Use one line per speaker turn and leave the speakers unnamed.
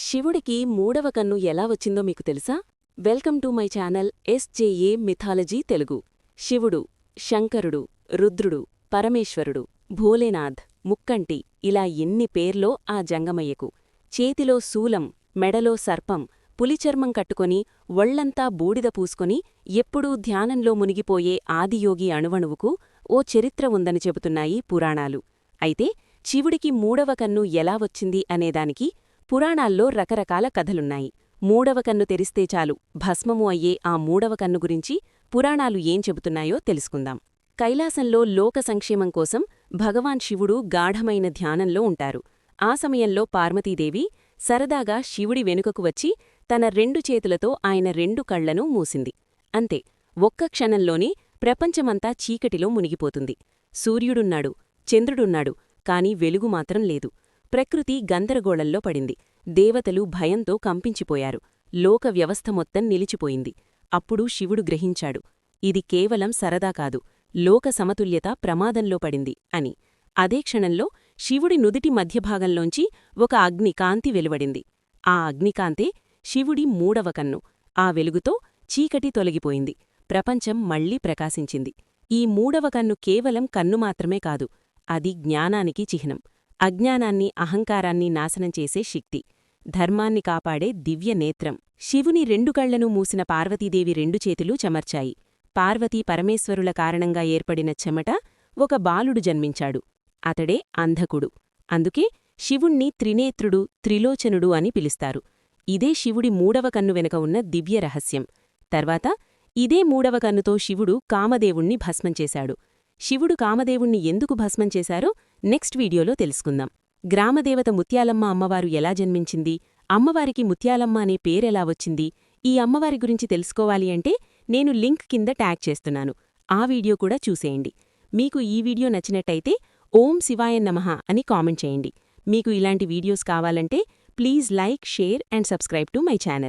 శివుడికి మూడవ కన్ను ఎలా వచ్చిందో మీకు తెలుసా? Welcome to my channel SJA mythology Telugu. శివుడు, శంకరుడు, రుద్రుడు, పరమేశ్వరుడు, భోలేనాథ్, ముక్కంటి ఇలా ఎన్ని పేర్లో ఆ జంగమయ్యకు. చేతిలో శూలం, మెడలో సర్పం, పులిచర్మం కట్టుకొని ఒళ్లంతా బూడిద పూసుకొని ఎప్పుడూ ధ్యానంలో మునిగిపోయే ఆదియోగి అణువణువుకు ఓ చరిత్ర ఉందని చెబుతున్నాయి పురాణాలు. అయితే శివుడికి మూడవ కన్ను ఎలా వచ్చింది అనేదానికి పురాణాల్లో రకరకాల కథలున్నాయి. మూడవ కన్ను తెరిస్తే చాలు భస్మము అయ్యే ఆ మూడవ కన్ను గురించి పురాణాలు ఏం చెబుతున్నాయో తెలుసుకుందాం. కైలాసంలో లోక సంక్షేమం కోసం భగవాన్ శివుడు గాఢమైన ధ్యానంలో ఉంటారు. ఆ సమయంలో పార్వతీదేవి సరదాగా శివుడి వెనుకకు వచ్చి తన రెండు చేతులతో ఆయన రెండు కళ్లను మూసింది. అంతే, ఒక్క క్షణంలోనే ప్రపంచమంతా చీకటిలో మునిగిపోతుంది. సూర్యుడున్నాడు, చంద్రుడున్నాడు, కాని వెలుగు మాత్రం లేదు. ప్రకృతి గందరగోళంలో పడింది. దేవతలు భయంతో కంపించిపోయారు. లోక వ్యవస్థ మొత్తం నిలిచిపోయింది. అప్పుడు శివుడు గ్రహించాడు, ఇది కేవలం సరదా కాదు, లోక సమతుల్యత ప్రమాదంలో పడింది అని. అదే క్షణంలో శివుడి నుదిటి మధ్యభాగంలోంచి ఒక అగ్నికాంతి వెలువడింది. ఆ అగ్నికాంతే శివుడి మూడవ కన్ను. ఆ వెలుగుతో చీకటి తొలగిపోయింది. ప్రపంచం మళ్లీ ప్రకాశించింది. ఈ మూడవ కన్ను కేవలం కన్ను మాత్రమే కాదు, అది జ్ఞానానికి చిహ్నం. అజ్ఞానాన్ని, అహంకారాన్ని నాశనం చేసే శక్తి, ధర్మాన్ని కాపాడే దివ్య నేత్రం. శివుని రెండు కళ్లను మూసిన పార్వతీదేవి రెండు చేతులూ చెమర్చాయి. పార్వతీ పరమేశ్వరుల కారణంగా ఏర్పడిన చెమట ఒక బాలుడు జన్మించాడు. అతడే అంధకుడు. అందుకే శివుణ్ణి త్రినేత్రుడు, త్రిలోచనుడు అని పిలుస్తారు. ఇదే శివుడి మూడవ కన్ను వెనుక ఉన్న దివ్య రహస్యం. తర్వాత ఇదే మూడవ కన్నుతో శివుడు కామదేవుణ్ణి భస్మం చేశాడు. శివుడు కామదేవుణ్ణి ఎందుకు భస్మం చేశారో నెక్స్ట్ వీడియోలో తెలుసుకుందాం. గ్రామదేవత ముత్యాలమ్మ అమ్మవారు ఎలా జన్మించింది, అమ్మవారికి ముత్యాలమ్మ అనే పేరెలా వచ్చింది, ఈ అమ్మవారి గురించి తెలుసుకోవాలి అంటే నేను లింక్ కింద ట్యాగ్ చేస్తున్నాను. ఆ వీడియో కూడా చూసేయండి. మీకు ఈ వీడియో నచ్చినట్టయితే ఓం శివాయ నమః అని కామెంట్ చేయండి. మీకు ఇలాంటి వీడియోస్ కావాలంటే please like, share and subscribe to my channel.